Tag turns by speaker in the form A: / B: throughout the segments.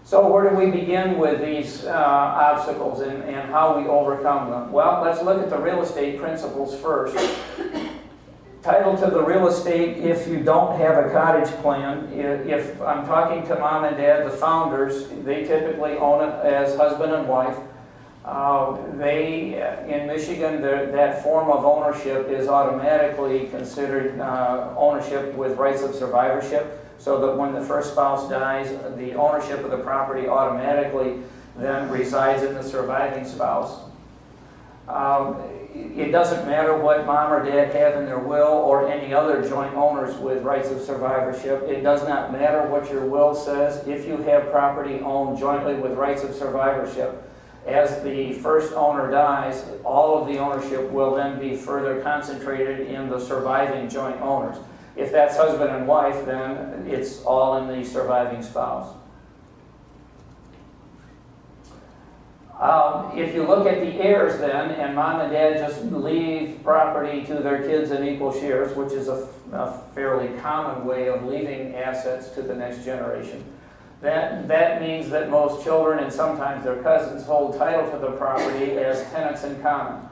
A: So where do we begin with these obstacles and how we overcome them? Well, let's look at the real estate principles first. Title to the real estate, if you don't have a cottage plan, if I'm talking to mom and dad, the founders, they typically own it as husband and wife. In Michigan, that form of ownership is automatically considered ownership with rights of survivorship, so that when the first spouse dies, the ownership of the property automatically then resides in the surviving spouse. It doesn't matter what mom or dad have in their will or any other joint owners with rights of survivorship. It does not matter what your will says. If you have property owned jointly with rights of survivorship, as the first owner dies, all of the ownership will then be further concentrated in the surviving joint owners. If that's husband and wife, then it's all in the surviving spouse. If you look at the heirs then, and mom and dad just leave property to their kids in equal shares, which is a fairly common way of leaving assets to the next generation, that means that most children and sometimes their cousins hold title to the property as tenants in common.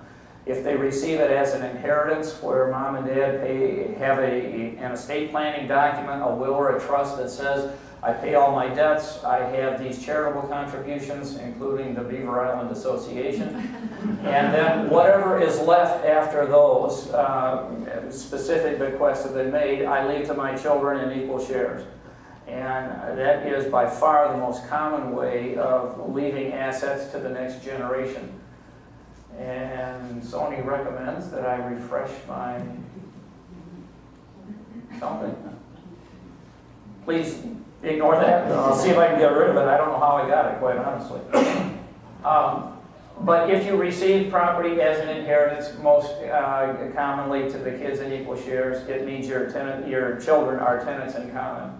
A: If they receive it as an inheritance where mom and dad have an estate planning document, a will or a trust that says, I pay all my debts, I have these charitable contributions, including the Beaver Island Association, and then whatever is left after those specific bequests have been made, I leave to my children in equal shares. And that is by far the most common way of leaving assets to the next generation. And Sony recommends that I refresh my something. Please ignore that. I'll see if I can get rid of it. I don't know how I got it, quite honestly. But if you receive property as an inheritance, most commonly to the kids in equal shares, it means your children are tenants in common.